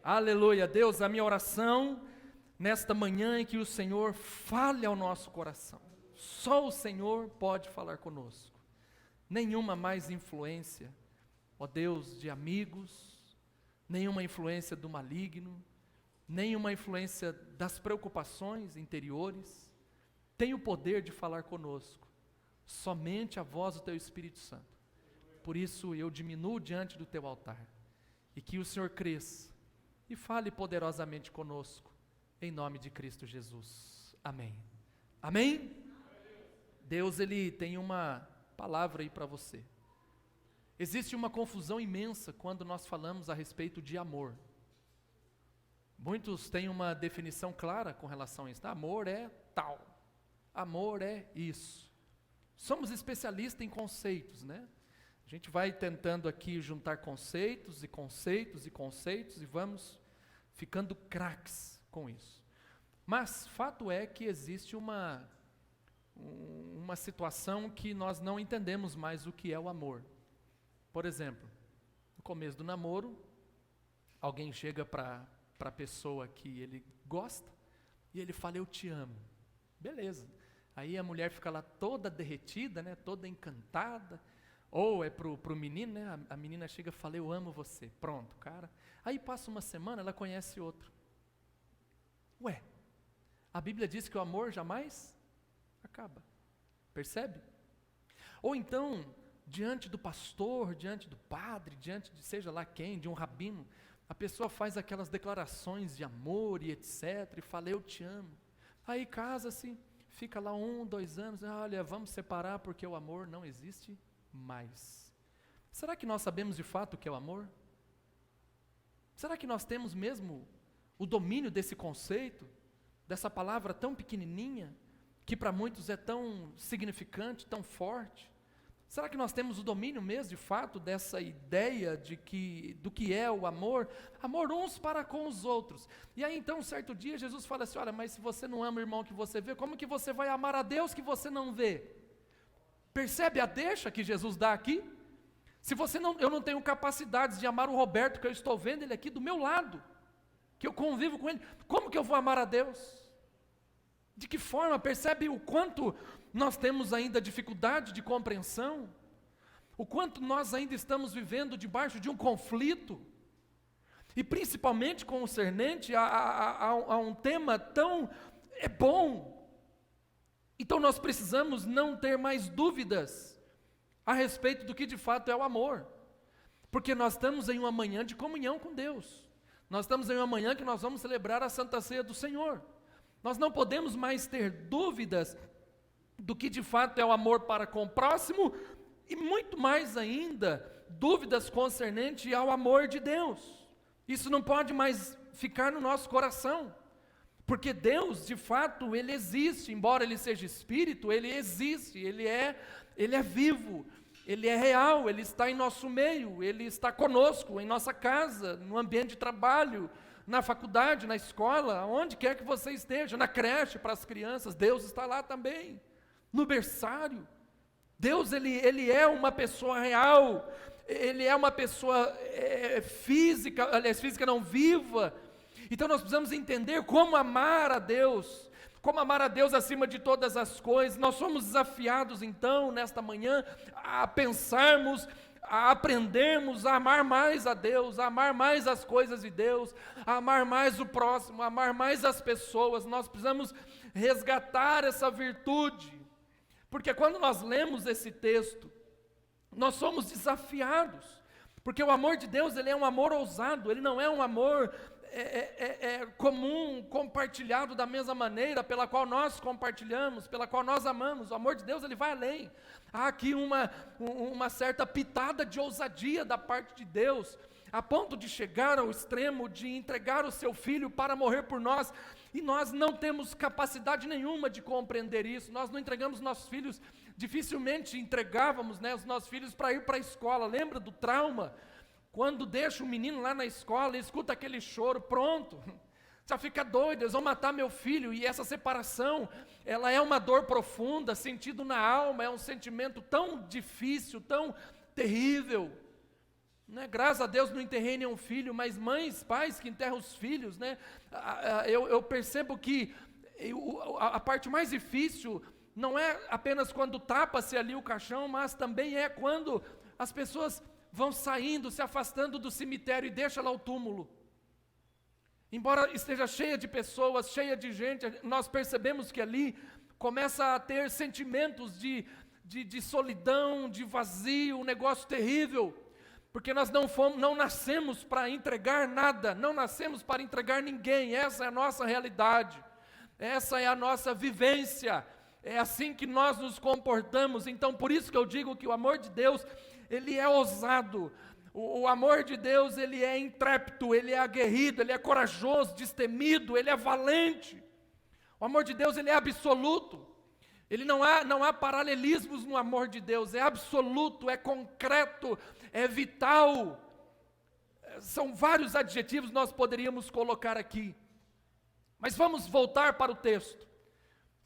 Aleluia. Deus, a minha oração nesta manhã é que o Senhor fale ao nosso coração. Só o Senhor pode falar conosco. Nenhuma mais influência, ó Deus, de amigos, nenhuma influência do maligno, nenhuma influência das preocupações interiores, tem o poder de falar conosco. Somente a voz do Teu Espírito Santo. Por isso eu diminuo diante do Teu altar, e que o Senhor cresça, e fale poderosamente conosco, em nome de Cristo Jesus. Amém. Amém? Deus, Ele tem uma palavra aí para você. Existe uma confusão imensa quando nós falamos a respeito de amor. Muitos têm uma definição clara com relação a isso. Amor é tal, amor é isso. Somos especialistas em conceitos, né? A gente vai tentando aqui juntar conceitos e conceitos e conceitos e vamos ficando craques com isso. Mas fato é que existe uma situação que nós não entendemos mais o que é o amor. Por exemplo, no começo do namoro, alguém chega para a pessoa que ele gosta e ele fala, eu te amo. Beleza. Aí a mulher fica lá toda derretida, né, toda encantada. Ou é pro menino, né, a menina chega e fala, eu amo você. Pronto, cara. Aí passa uma semana, ela conhece outro. Ué, a Bíblia diz que o amor jamais acaba. Percebe? Ou então, diante do pastor, diante do padre, diante de seja lá quem, de um rabino, a pessoa faz aquelas declarações de amor e etc, e fala, eu te amo. Aí casa-se, fica lá 1, 2 anos, olha, vamos separar porque o amor não existe mais. Será que nós sabemos de fato o que é o amor? Será que nós temos mesmo o domínio desse conceito, dessa palavra tão pequenininha, que para muitos é tão significante, tão forte? Será que nós temos o domínio mesmo, de fato, dessa ideia do que é o amor? Amor uns para com os outros. E aí então, um certo dia, Jesus fala assim, olha, mas se você não ama o irmão que você vê, como que você vai amar a Deus que você não vê? Percebe a deixa que Jesus dá aqui? Se eu não tenho capacidades de amar o Roberto, que eu estou vendo ele aqui do meu lado, que eu convivo com ele, como que eu vou amar a Deus? De que forma? Percebe o quanto nós temos ainda dificuldade de compreensão? O quanto nós ainda estamos vivendo debaixo de um conflito? E principalmente concernente a um tema tão bom. Então nós precisamos não ter mais dúvidas a respeito do que de fato é o amor. Porque nós estamos em uma manhã de comunhão com Deus. Nós estamos em uma manhã que nós vamos celebrar a Santa Ceia do Senhor. Nós não podemos mais ter dúvidas do que de fato é o amor para com o próximo e muito mais ainda, dúvidas concernentes ao amor de Deus. Isso não pode mais ficar no nosso coração. Porque Deus, de fato, Ele existe, embora Ele seja Espírito, Ele existe, Ele é vivo, Ele é real, Ele está em nosso meio, Ele está conosco, em nossa casa, no ambiente de trabalho, na faculdade, na escola, onde quer que você esteja, na creche para as crianças, Deus está lá também, no berçário. Deus, Ele é uma pessoa real, Ele é uma pessoa física, aliás, física não, viva. Então nós precisamos entender como amar a Deus acima de todas as coisas. Nós somos desafiados então, nesta manhã, a pensarmos, a aprendermos a amar mais a Deus, a amar mais as coisas de Deus, a amar mais o próximo, a amar mais as pessoas. Nós precisamos resgatar essa virtude, porque quando nós lemos esse texto, nós somos desafiados, porque o amor de Deus, ele é um amor ousado, ele não é um amor comum, compartilhado da mesma maneira pela qual nós compartilhamos, pela qual nós amamos. O amor de Deus, ele vai além. Há aqui uma certa pitada de ousadia da parte de Deus, a ponto de chegar ao extremo de entregar o seu filho para morrer por nós, e nós não temos capacidade nenhuma de compreender isso. Nós não entregamos nossos filhos, dificilmente entregávamos, né, os nossos filhos para ir para a escola. Lembra do trauma? Quando deixa o menino lá na escola e escuta aquele choro, pronto, já fica doido, eles vão matar meu filho. E essa separação, ela é uma dor profunda, sentido na alma, é um sentimento tão difícil, tão terrível. né? Graças a Deus não enterrei nenhum filho, mas mães, pais que enterram os filhos, né? Eu percebo que a parte mais difícil não é apenas quando tapa-se ali o caixão, mas também é quando as pessoas vão saindo, se afastando do cemitério e deixam lá o túmulo. Embora esteja cheia de pessoas, cheia de gente, nós percebemos que ali começa a ter sentimentos de solidão, de vazio, um negócio terrível, porque nós não nascemos para entregar nada, não nascemos para entregar ninguém, essa é a nossa realidade, essa é a nossa vivência, é assim que nós nos comportamos. Então por isso que eu digo que o amor de Deus, ele é ousado, o amor de Deus, ele é intrépido, ele é aguerrido, ele é corajoso, destemido, ele é valente. O amor de Deus, ele é absoluto. Ele não há paralelismos no amor de Deus, é absoluto, é concreto, é vital. São vários adjetivos que nós poderíamos colocar aqui. Mas vamos voltar para o texto.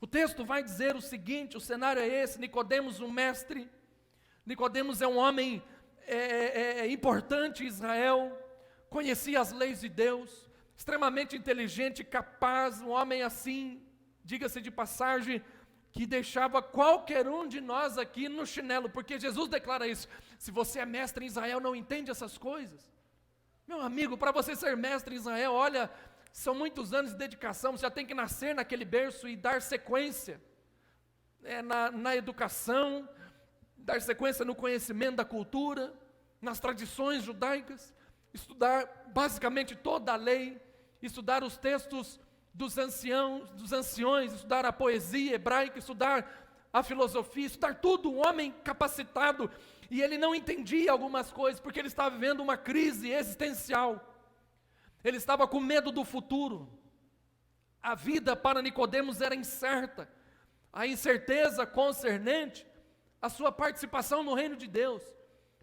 O texto vai dizer o seguinte, o cenário é esse: Nicodemos, um mestre. Nicodemos é um homem importante em Israel, conhecia as leis de Deus, extremamente inteligente, capaz, um homem assim, diga-se de passagem, que deixava qualquer um de nós aqui no chinelo, porque Jesus declara isso: se você é mestre em Israel, não entende essas coisas. Meu amigo, para você ser mestre em Israel, olha, são muitos anos de dedicação, você já tem que nascer naquele berço e dar sequência na educação, dar sequência no conhecimento da cultura, nas tradições judaicas, estudar basicamente toda a lei, estudar os textos dos anciões, estudar a poesia hebraica, estudar a filosofia, estudar tudo, um homem capacitado, e ele não entendia algumas coisas, porque ele estava vivendo uma crise existencial, ele estava com medo do futuro, a vida para Nicodemos era incerta, a incerteza concernente a sua participação no reino de Deus,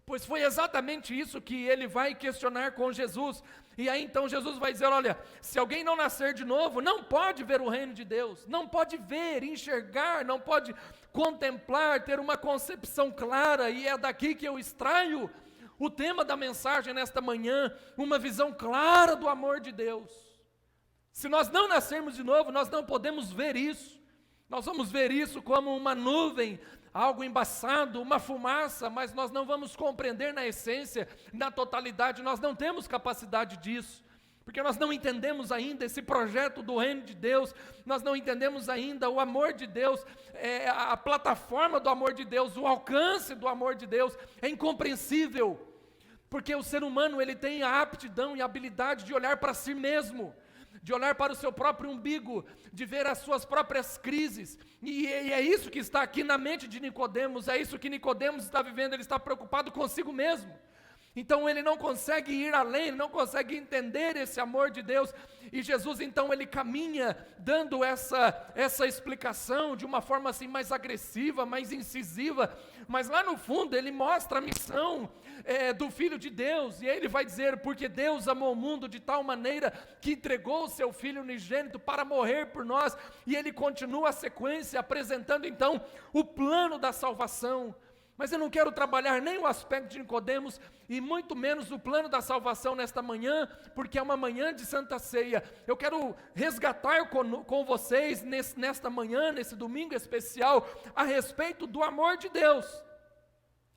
pois foi exatamente isso que ele vai questionar com Jesus. E aí então Jesus vai dizer: olha, se alguém não nascer de novo, não pode ver o reino de Deus, não pode ver, enxergar, não pode contemplar, ter uma concepção clara, e é daqui que eu extraio o tema da mensagem nesta manhã, uma visão clara do amor de Deus. Se nós não nascermos de novo, nós não podemos ver isso, nós vamos ver isso como uma nuvem, algo embaçado, uma fumaça, mas nós não vamos compreender na essência, na totalidade, nós não temos capacidade disso, porque nós não entendemos ainda esse projeto do reino de Deus, nós não entendemos ainda o amor de Deus, a plataforma do amor de Deus, o alcance do amor de Deus, é incompreensível, porque o ser humano ele tem a aptidão e a habilidade de olhar para si mesmo, de olhar para o seu próprio umbigo, de ver as suas próprias crises, e é isso que está aqui na mente de Nicodemos, é isso que Nicodemos está vivendo, ele está preocupado consigo mesmo, então ele não consegue ir além, ele não consegue entender esse amor de Deus, e Jesus então ele caminha dando essa explicação de uma forma assim mais agressiva, mais incisiva, mas lá no fundo ele mostra a missão do Filho de Deus, e ele vai dizer: porque Deus amou o mundo de tal maneira que entregou o seu Filho unigênito para morrer por nós, e ele continua a sequência apresentando então o plano da salvação. Mas eu não quero trabalhar nem o aspecto de Nicodemos, e muito menos o plano da salvação nesta manhã, porque é uma manhã de Santa Ceia. Eu quero resgatar com vocês nesta manhã, nesse domingo especial, a respeito do amor de Deus,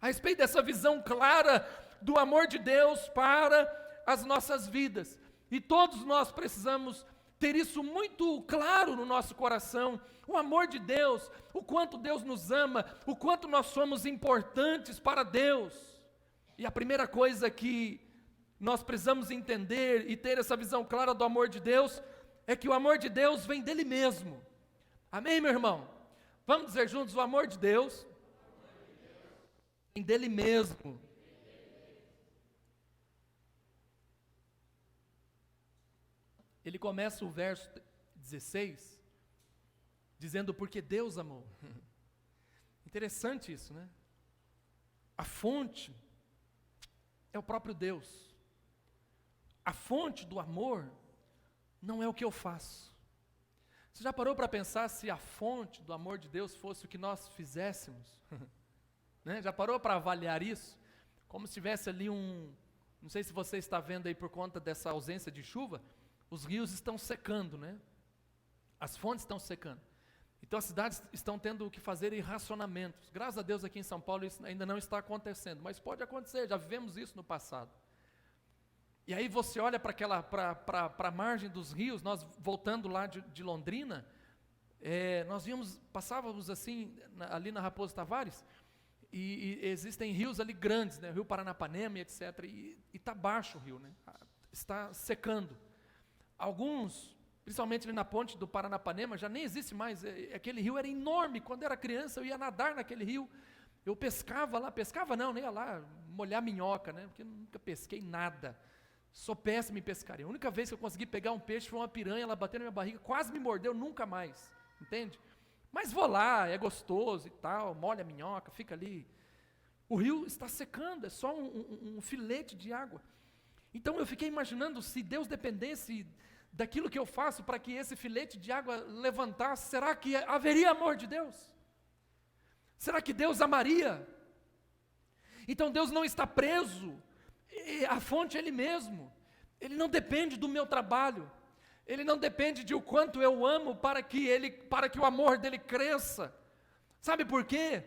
a respeito dessa visão clara do amor de Deus para as nossas vidas. E todos nós precisamos ter isso muito claro no nosso coração, o amor de Deus, o quanto Deus nos ama, o quanto nós somos importantes para Deus. E a primeira coisa que nós precisamos entender e ter essa visão clara do amor de Deus, é que o amor de Deus vem dele mesmo. Amém, meu irmão? Vamos dizer juntos: o amor de Deus vem dele mesmo. Ele começa o verso 16, dizendo: porque Deus amou. Interessante isso, né? A fonte é o próprio Deus. A fonte do amor não é o que eu faço. Você já parou para pensar se a fonte do amor de Deus fosse o que nós fizéssemos? Né? Já parou para avaliar isso? Como se tivesse ali Não sei se você está vendo aí por conta dessa ausência de chuva, os rios estão secando, né? As fontes estão secando. Então as cidades estão tendo que fazer racionamentos. Graças a Deus aqui em São Paulo isso ainda não está acontecendo, mas pode acontecer, já vivemos isso no passado. E aí você olha para a margem dos rios, nós voltando lá de Londrina, nós passávamos assim, ali na Raposo Tavares, e existem rios ali grandes, né? Rio Paranapanema, etc. E está baixo o rio, né? Está secando. Alguns, principalmente ali na ponte do Paranapanema, já nem existe mais. Aquele rio era enorme. Quando eu era criança, eu ia nadar naquele rio. Eu pescava lá, nem ia lá molhar minhoca, né? Porque eu nunca pesquei nada. Sou péssimo em pescaria. A única vez que eu consegui pegar um peixe foi uma piranha, ela bateu na minha barriga, quase me mordeu, nunca mais. Entende? Mas vou lá, é gostoso e tal, molha a minhoca, fica ali. O rio está secando, é só um filete de água. Então eu fiquei imaginando, se Deus dependesse daquilo que eu faço para que esse filete de água levantasse, será que haveria amor de Deus? Será que Deus amaria? Então Deus não está preso, a fonte é Ele mesmo. Ele não depende do meu trabalho. Ele não depende de o quanto eu amo para que o amor dele cresça. Sabe por quê?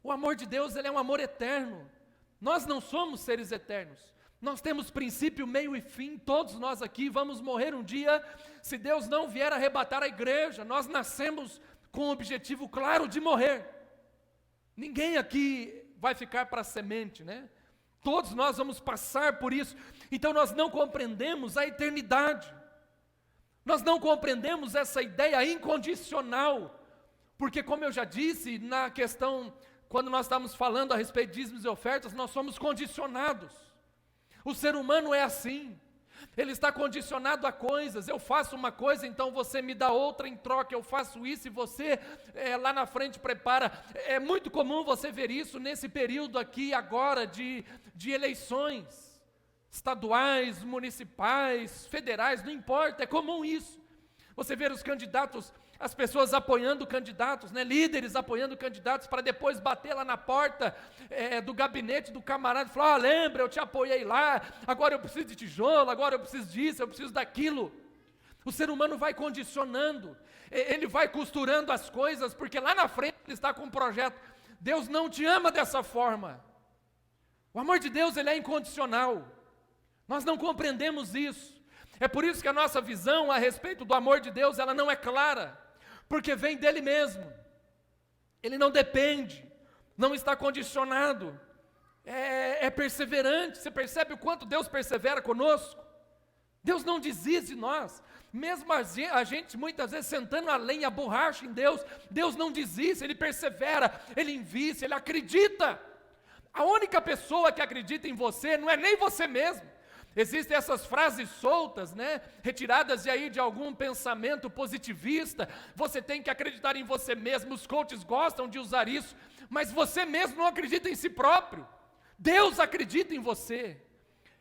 O amor de Deus, ele é um amor eterno. Nós não somos seres eternos. Nós temos princípio, meio e fim. Todos nós aqui vamos morrer um dia, se Deus não vier arrebatar a igreja. Nós nascemos com o objetivo claro de morrer. Ninguém aqui vai ficar para a semente, né? Todos nós vamos passar por isso. Então nós não compreendemos a eternidade. Nós não compreendemos essa ideia incondicional, porque como eu já disse, na questão, quando nós estamos falando a respeito de dízimos e ofertas, nós somos condicionados. O ser humano é assim, ele está condicionado a coisas. Eu faço uma coisa, então você me dá outra em troca. Eu faço isso e você lá na frente prepara. É muito comum você ver isso nesse período aqui agora de eleições estaduais, municipais, federais, não importa, é comum isso. Você vê os candidatos, as pessoas apoiando candidatos, né, líderes apoiando candidatos, para depois bater lá na porta do gabinete do camarada e falar: lembra, eu te apoiei lá, agora eu preciso de tijolo, agora eu preciso disso, eu preciso daquilo. O ser humano vai condicionando, ele vai costurando as coisas, porque lá na frente ele está com um projeto. Deus não te ama dessa forma. O amor de Deus, ele é incondicional. Nós não compreendemos isso. É por isso que a nossa visão a respeito do amor de Deus, ela não é clara, porque vem dele mesmo. Ele não depende, não está condicionado, é perseverante. Você percebe o quanto Deus persevera conosco? Deus não desiste de nós, mesmo a gente muitas vezes sentando a lenha, a borracha em Deus, Deus não desiste, Ele persevera, Ele investe, Ele acredita. A única pessoa que acredita em você não é nem você mesmo. Existem essas frases soltas, né, retiradas de algum pensamento positivista. Você tem que acreditar em você mesmo. Os coaches gostam de usar isso, mas você mesmo não acredita em si próprio. Deus acredita em você.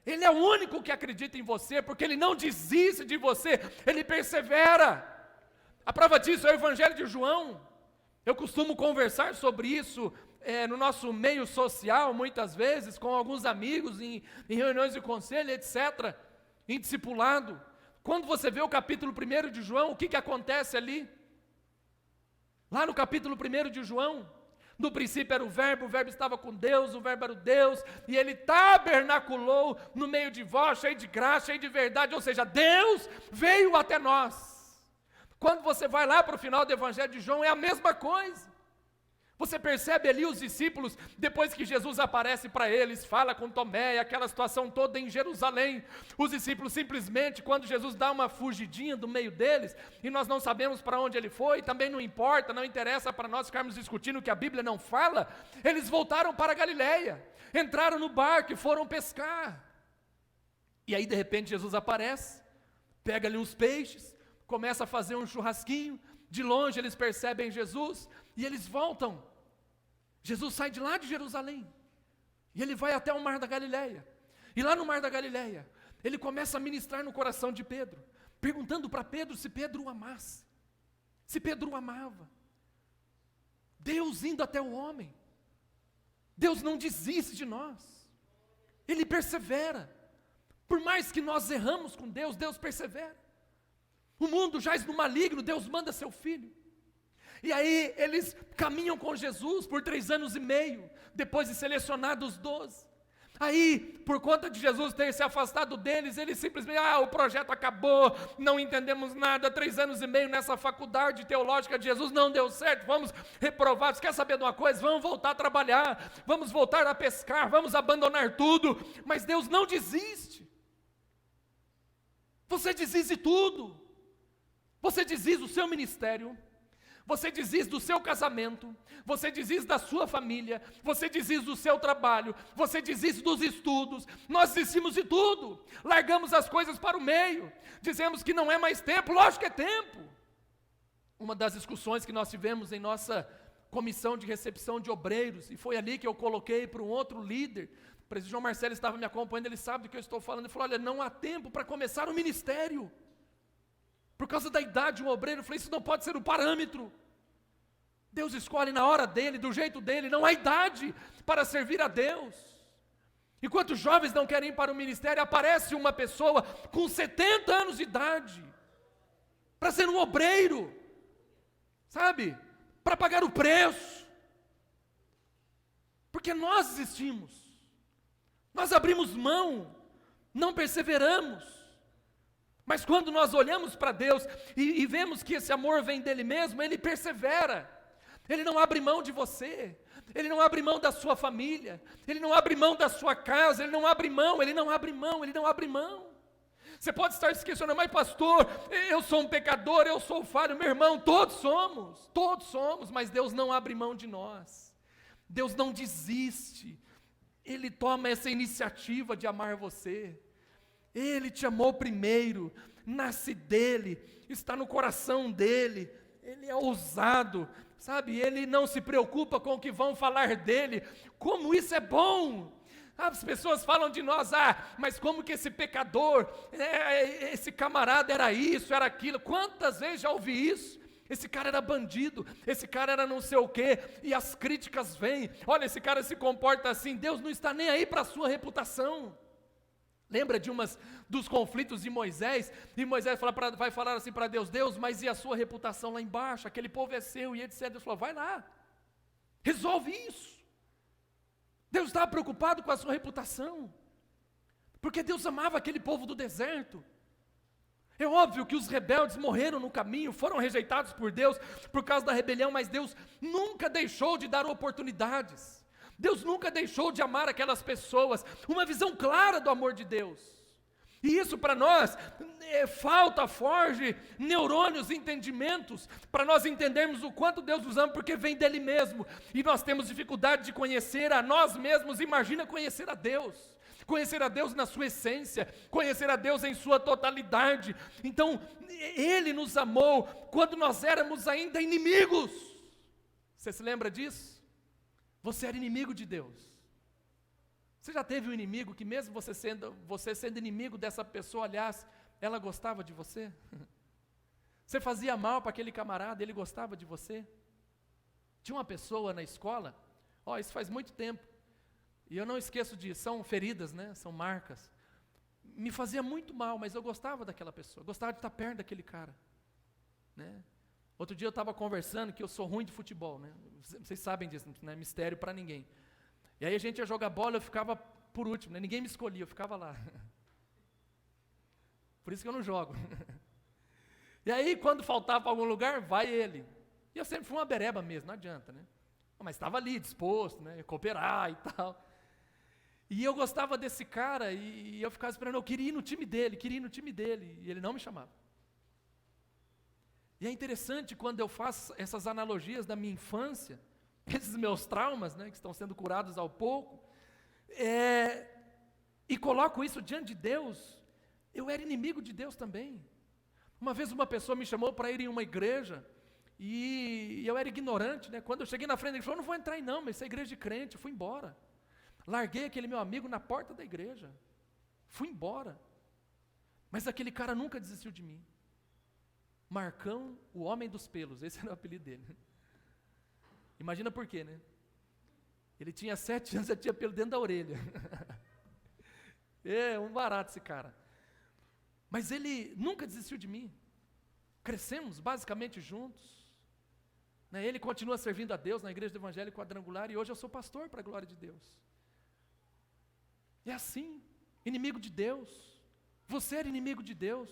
Ele é o único que acredita em você, porque Ele não desiste de você, Ele persevera. A prova disso é o Evangelho de João. Eu costumo conversar sobre isso no nosso meio social, muitas vezes, com alguns amigos, em reuniões de conselho, etc., em discipulado. Quando você vê o capítulo 1 de João, o que acontece ali? Lá no capítulo 1 de João, no princípio era o verbo estava com Deus, o verbo era o Deus, e Ele tabernaculou no meio de vós, cheio de graça, cheio de verdade, ou seja, Deus veio até nós. Quando você vai lá para o final do Evangelho de João, é a mesma coisa. Você percebe ali os discípulos, depois que Jesus aparece para eles, fala com Tomé, aquela situação toda em Jerusalém, os discípulos simplesmente, quando Jesus dá uma fugidinha do meio deles, e nós não sabemos para onde ele foi, também não importa, não interessa para nós ficarmos discutindo o que a Bíblia não fala, eles voltaram para a Galileia, entraram no barco e foram pescar. E aí de repente Jesus aparece, pega ali uns peixes, começa a fazer um churrasquinho, de longe eles percebem Jesus, e eles voltam. Jesus sai de lá de Jerusalém, e ele vai até o mar da Galileia, e lá no mar da Galileia, ele começa a ministrar no coração de Pedro, perguntando para Pedro se Pedro o amasse, se Pedro o amava. Deus indo até o homem, Deus não desiste de nós, Ele persevera. Por mais que nós erramos com Deus, Deus persevera. O mundo jaz no maligno, Deus manda seu filho. E aí eles caminham com Jesus por 3 anos e meio, depois de selecionados 12. Aí, por conta de Jesus ter se afastado deles, eles simplesmente, o projeto acabou, não entendemos nada, 3 anos e meio nessa faculdade teológica de Jesus, não deu certo, vamos reprovados. Quer saber de uma coisa? Vamos voltar a trabalhar, vamos voltar a pescar, vamos abandonar tudo. Mas Deus não desiste. Você desiste de tudo. Você desiste do seu ministério, você desiste do seu casamento, você desiste da sua família, você desiste do seu trabalho, você desiste dos estudos. Nós desistimos de tudo, largamos as coisas para o meio, dizemos que não é mais tempo. Lógico que é tempo. Uma das discussões que nós tivemos em nossa comissão de recepção de obreiros, e foi ali que eu coloquei para um outro líder, o presidente João Marcelo estava me acompanhando, ele sabe do que eu estou falando, ele falou: olha, não há tempo para começar o ministério. Por causa da idade, um obreiro, eu falei, isso não pode ser um parâmetro. Deus escolhe na hora dele, do jeito dele, não há idade para servir a Deus. Enquanto os jovens não querem ir para o ministério, aparece uma pessoa com 70 anos de idade, para ser um obreiro, sabe? Para pagar o preço. Porque nós desistimos, nós abrimos mão, não perseveramos. Mas quando nós olhamos para Deus e vemos que esse amor vem dele mesmo, ele persevera, ele não abre mão de você, ele não abre mão da sua família, ele não abre mão da sua casa, ele não abre mão, ele não abre mão, ele não abre mão. Você pode estar se questionando, mas pastor, eu sou um pecador, eu sou falho. Meu irmão, todos somos, mas Deus não abre mão de nós, Deus não desiste, Ele toma essa iniciativa de amar você. Ele te amou primeiro, nasce dele, está no coração dele, ele é ousado, sabe? Ele não se preocupa com o que vão falar dele. Como isso é bom! As pessoas falam de nós, mas como que esse pecador, esse camarada era isso, era aquilo. Quantas vezes já ouvi isso? Esse cara era bandido, esse cara era não sei o quê, e as críticas vêm. Olha, esse cara se comporta assim. Deus não está nem aí para a sua reputação. Lembra de dos conflitos de Moisés? E Moisés vai falar assim para Deus: Deus, mas e a sua reputação lá embaixo? Aquele povo é seu e etc. Deus falou: vai lá, resolve isso. Deus estava preocupado com a sua reputação, porque Deus amava aquele povo do deserto. É óbvio que os rebeldes morreram no caminho, foram rejeitados por Deus por causa da rebelião, mas Deus nunca deixou de dar oportunidades. Deus nunca deixou de amar aquelas pessoas, uma visão clara do amor de Deus. E isso para nós, forge neurônios, entendimentos, para nós entendermos o quanto Deus nos ama, porque vem dele mesmo. E nós temos dificuldade de conhecer a nós mesmos, imagina conhecer a Deus. Conhecer a Deus na sua essência, conhecer a Deus em sua totalidade. Então, Ele nos amou quando nós éramos ainda inimigos. Você se lembra disso? Você era inimigo de Deus. Você já teve um inimigo que mesmo você sendo inimigo dessa pessoa, aliás, ela gostava de você? Você fazia mal para aquele camarada, ele gostava de você? Tinha uma pessoa na escola, isso faz muito tempo, e eu não esqueço disso, são feridas, né? São marcas. Me fazia muito mal, mas eu gostava daquela pessoa, gostava de estar perto daquele cara, né? Outro dia eu estava conversando que eu sou ruim de futebol, né? Vocês sabem disso, não é mistério para ninguém. E aí a gente ia jogar bola, eu ficava por último, né? Ninguém me escolhia, eu ficava lá. Por isso que eu não jogo. E aí quando faltava para algum lugar, vai ele. E eu sempre fui uma bereba mesmo, não adianta, né? Mas estava ali, disposto, né? Cooperar e tal. E eu gostava desse cara e eu ficava esperando, eu queria ir no time dele, e ele não me chamava. E é interessante quando eu faço essas analogias da minha infância, esses meus traumas, né, que estão sendo curados ao pouco, e coloco isso diante de Deus. Eu era inimigo de Deus também. Uma vez uma pessoa me chamou para ir em uma igreja, e eu era ignorante, né? Quando eu cheguei na frente, ele falou: não vou entrar aí não, mas isso é igreja de crente. Eu fui embora. Larguei aquele meu amigo na porta da igreja. Fui embora. Mas aquele cara nunca desistiu de mim. Marcão, o homem dos pelos, esse era o apelido dele. Imagina por quê, né? Ele tinha 7 anos, já tinha pelo dentro da orelha. É um barato esse cara. Mas ele nunca desistiu de mim. Crescemos basicamente juntos. Né? Ele continua servindo a Deus na igreja do Evangelho Quadrangular e hoje eu sou pastor para a glória de Deus. É assim, inimigo de Deus. Você era inimigo de Deus,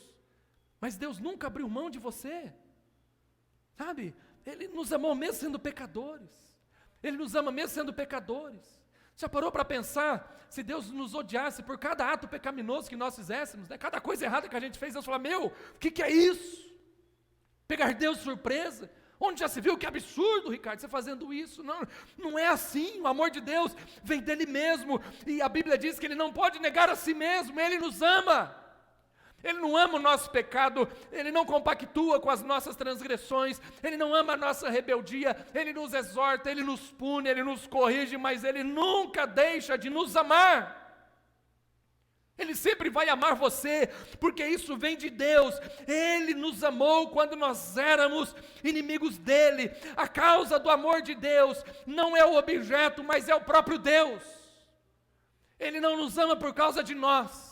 mas Deus nunca abriu mão de você. Sabe? Ele nos amou mesmo sendo pecadores. Ele nos ama mesmo sendo pecadores. Já parou para pensar, se Deus nos odiasse por cada ato pecaminoso que nós fizéssemos, né? Cada coisa errada que a gente fez, Deus fala, meu, o que é isso? Pegar Deus de surpresa? Onde já se viu? Que absurdo, Ricardo, você fazendo isso. Não, não é assim, o amor de Deus vem dele mesmo, e a Bíblia diz que ele não pode negar a si mesmo, ele nos ama. Ele não ama o nosso pecado, Ele não compactua com as nossas transgressões, Ele não ama a nossa rebeldia, Ele nos exorta, Ele nos pune, Ele nos corrige, mas Ele nunca deixa de nos amar. Ele sempre vai amar você, porque isso vem de Deus. Ele nos amou quando nós éramos inimigos dEle. A causa do amor de Deus não é o objeto, mas é o próprio Deus. Ele não nos ama por causa de nós.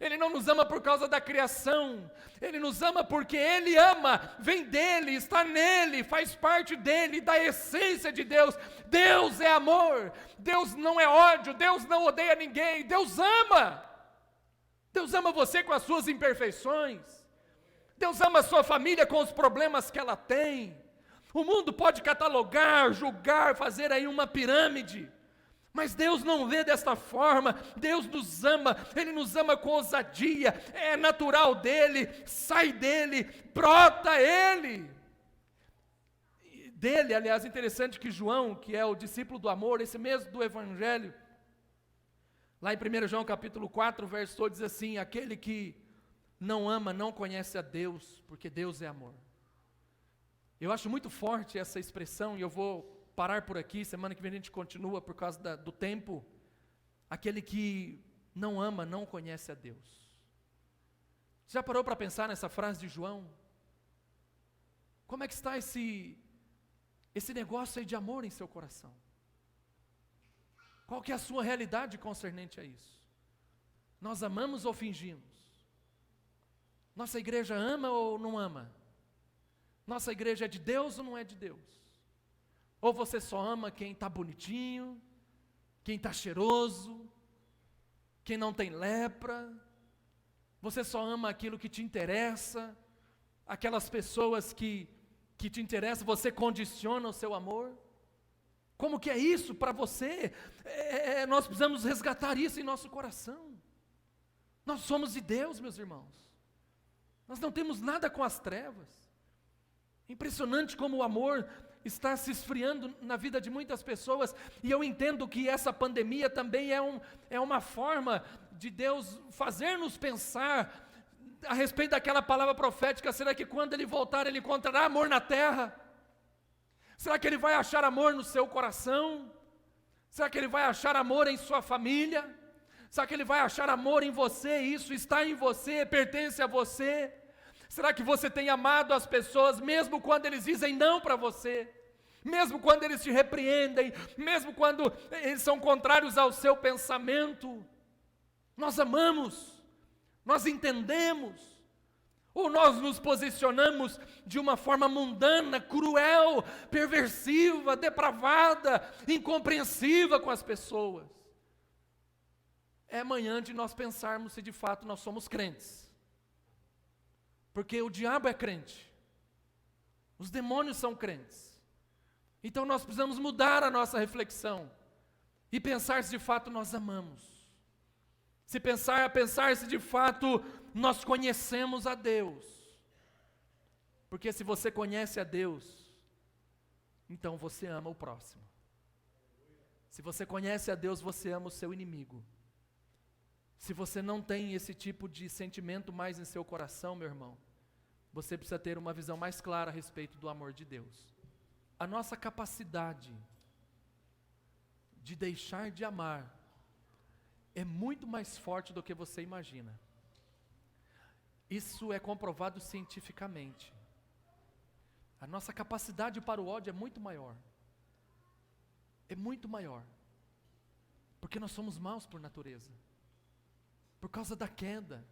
Ele não nos ama por causa da criação, Ele nos ama porque Ele ama, vem dEle, está nele, faz parte dEle, da essência de Deus. Deus é amor, Deus não é ódio, Deus não odeia ninguém, Deus ama. Deus ama você com as suas imperfeições, Deus ama a sua família com os problemas que ela tem. O mundo pode catalogar, julgar, fazer aí uma pirâmide, mas Deus não vê desta forma. Deus nos ama, Ele nos ama com ousadia, é natural dEle, sai dEle, brota Ele. Dele, aliás, interessante que João, que é o discípulo do amor, esse mesmo do Evangelho, lá em 1 João capítulo 4, verso 8, diz assim, aquele que não ama não conhece a Deus, porque Deus é amor. Eu acho muito forte essa expressão e eu vou parar por aqui, semana que vem a gente continua por causa do tempo. Aquele que não ama não conhece a Deus. Já parou para pensar nessa frase de João? Como é que está esse negócio aí de amor em seu coração? Qual que é a sua realidade concernente a isso? Nós amamos ou fingimos? Nossa igreja ama ou não ama? Nossa igreja é de Deus ou não é de Deus? Ou você só ama quem está bonitinho, quem está cheiroso, quem não tem lepra? Você só ama aquilo que te interessa, aquelas pessoas que te interessam, você condiciona o seu amor? Como que é isso para você? Nós precisamos resgatar isso em nosso coração. Nós somos de Deus, meus irmãos. Nós não temos nada com as trevas. Impressionante como o amor está se esfriando na vida de muitas pessoas, e eu entendo que essa pandemia também é uma forma de Deus fazer-nos pensar a respeito daquela palavra profética. Será que quando Ele voltar Ele encontrará amor na terra? Será que Ele vai achar amor no seu coração? Será que Ele vai achar amor em sua família? Será que Ele vai achar amor em você? Isso está em você, pertence a você. Será que você tem amado as pessoas, mesmo quando eles dizem não para você? Mesmo quando eles te repreendem, mesmo quando eles são contrários ao seu pensamento? Nós amamos, nós entendemos, ou nós nos posicionamos de uma forma mundana, cruel, perversiva, depravada, incompreensiva com as pessoas? É amanhã de nós pensarmos se de fato nós somos crentes. Porque o diabo é crente, os demônios são crentes. Então nós precisamos mudar a nossa reflexão e pensar se de fato nós amamos. Pensar se de fato nós conhecemos a Deus. Porque se você conhece a Deus, então você ama o próximo. Se você conhece a Deus, você ama o seu inimigo. Se você não tem esse tipo de sentimento mais em seu coração, meu irmão, você precisa ter uma visão mais clara a respeito do amor de Deus. A nossa capacidade de deixar de amar é muito mais forte do que você imagina. Isso é comprovado cientificamente. A nossa capacidade para o ódio é muito maior. É muito maior. Porque nós somos maus por natureza. por causa da queda,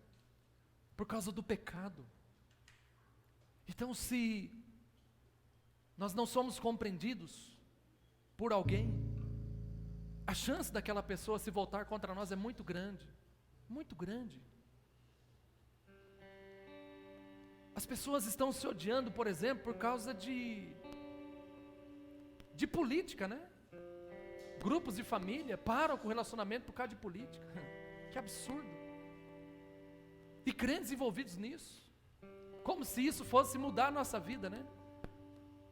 por causa do pecado. Então, se nós não somos compreendidos por alguém, a chance daquela pessoa se voltar contra nós é muito grande, muito grande. As pessoas estão se odiando, por exemplo, por causa de política, né? Grupos de família param com o relacionamento por causa de política. Que absurdo. E crentes envolvidos nisso. Como se isso fosse mudar a nossa vida, né?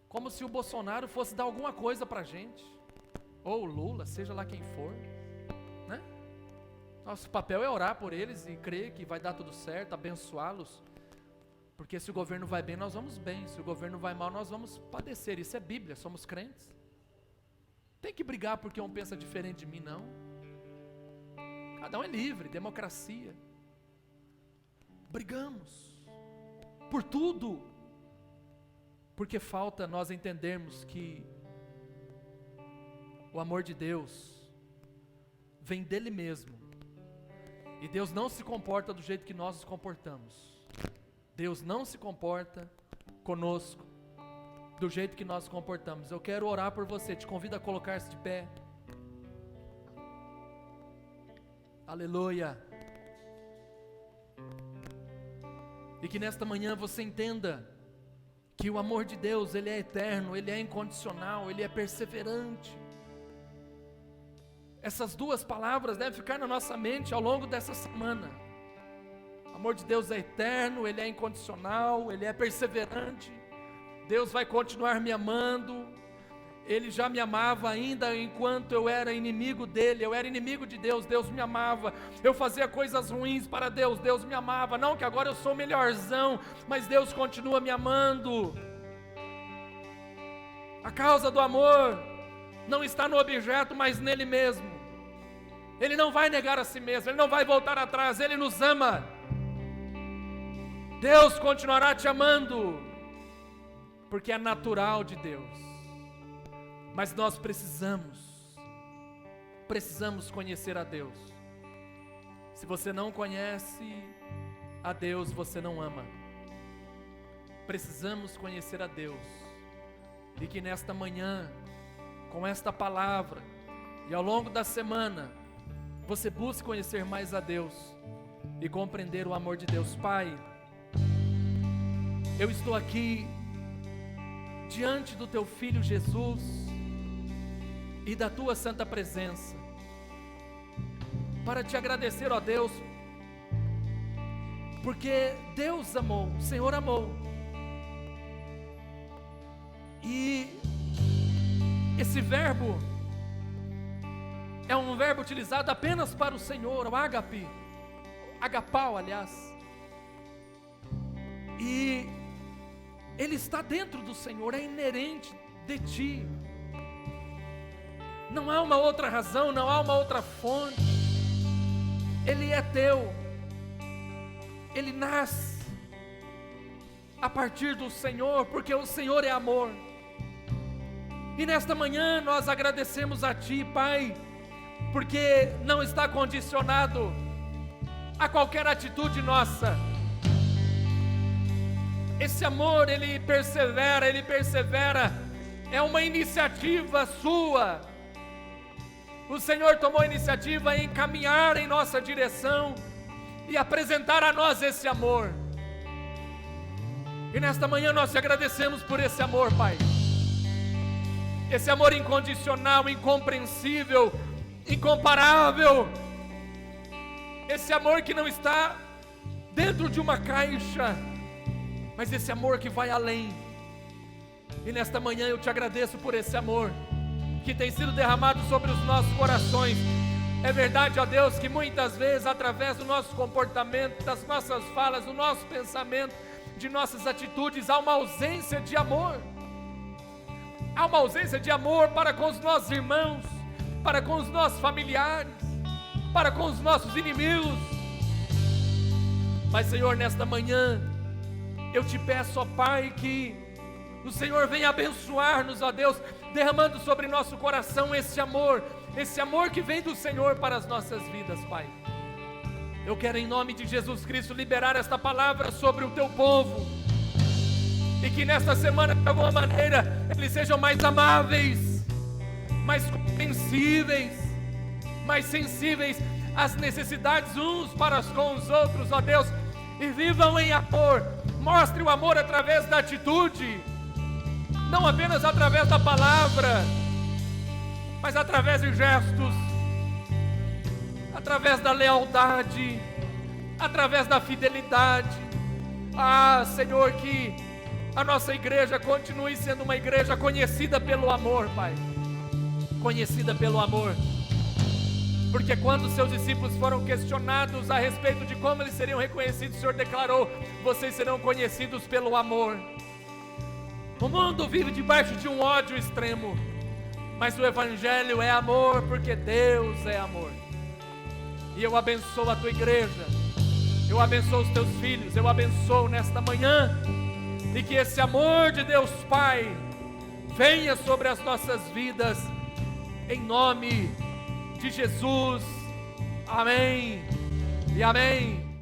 Como se o Bolsonaro fosse dar alguma coisa pra gente. Ou o Lula, seja lá quem for, né? Nosso papel é orar por eles e crer que vai dar tudo certo, abençoá-los. Porque se o governo vai bem, nós vamos bem. Se o governo vai mal, nós vamos padecer. Isso é Bíblia, somos crentes. Tem que brigar porque um pensa diferente de mim, não. Cada um é livre, democracia. Brigamos por tudo, porque falta nós entendermos que o amor de Deus vem dele mesmo, e Deus não se comporta do jeito que nós nos comportamos. Deus não se comporta conosco do jeito que nós nos comportamos. Eu quero orar por você, te convido a colocar-se de pé. Aleluia. E que nesta manhã você entenda que o amor de Deus, ele é eterno, ele é incondicional, ele é perseverante. Essas duas palavras devem ficar na nossa mente ao longo dessa semana. O amor de Deus é eterno, ele é incondicional, ele é perseverante. Deus vai continuar me amando. Ele já me amava ainda enquanto eu era inimigo dele. Eu era inimigo de Deus, Deus me amava. Eu fazia coisas ruins para Deus, Deus me amava. Não que agora eu sou melhorzão, mas Deus continua me amando. A causa do amor não está no objeto, mas nele mesmo. Ele não vai negar a si mesmo, ele não vai voltar atrás, ele nos ama. Deus continuará te amando, porque é natural de Deus. Mas nós precisamos conhecer a Deus. Se você não conhece a Deus, você não ama. Precisamos conhecer a Deus. E que nesta manhã, com esta palavra, e ao longo da semana, você busque conhecer mais a Deus e compreender o amor de Deus. Pai, eu estou aqui diante do Teu Filho Jesus e da Tua santa presença, para Te agradecer, ó Deus, porque Deus amou, o Senhor amou, e esse verbo é um verbo utilizado apenas para o Senhor, o ágape, agapau, aliás, e ele está dentro do Senhor, é inerente de Ti. Não há uma outra razão, não há uma outra fonte. Ele é Teu. Ele nasce a partir do Senhor, porque o Senhor é amor. E nesta manhã nós agradecemos a Ti, Pai, porque não está condicionado a qualquer atitude nossa. Esse amor, ele persevera, é uma iniciativa Sua. O Senhor tomou a iniciativa em caminhar em nossa direção e apresentar a nós esse amor. E nesta manhã nós Te agradecemos por esse amor, Pai. Esse amor incondicional, incompreensível, incomparável. Esse amor que não está dentro de uma caixa, mas esse amor que vai além. E nesta manhã eu Te agradeço por esse amor que tem sido derramado sobre os nossos corações. É verdade, ó Deus, que muitas vezes, através do nosso comportamento, das nossas falas, do nosso pensamento, de nossas atitudes, há uma ausência de amor. Há uma ausência de amor para com os nossos irmãos, para com os nossos familiares, para com os nossos inimigos. Mas, Senhor, nesta manhã, eu Te peço, ó Pai, que o Senhor venha abençoar-nos, ó Deus, derramando sobre nosso coração esse amor que vem do Senhor para as nossas vidas, Pai. Eu quero, em nome de Jesus Cristo, liberar esta palavra sobre o teu povo, e que nesta semana, de alguma maneira, eles sejam mais amáveis, mais compreensíveis, mais sensíveis às necessidades uns para com os outros, ó Deus, e vivam em amor. Mostre o amor através da atitude, não apenas através da palavra, mas através de gestos, através da lealdade, através da fidelidade. Ah, Senhor, que a nossa igreja continue sendo uma igreja conhecida pelo amor, Pai, conhecida pelo amor, porque quando seus discípulos foram questionados a respeito de como eles seriam reconhecidos, o Senhor declarou: vocês serão conhecidos pelo amor. O mundo vive debaixo de um ódio extremo, mas o Evangelho é amor, porque Deus é amor. E eu abençoo a tua igreja, eu abençoo os teus filhos, eu abençoo nesta manhã, e que esse amor de Deus Pai venha sobre as nossas vidas, em nome de Jesus. Amém e amém.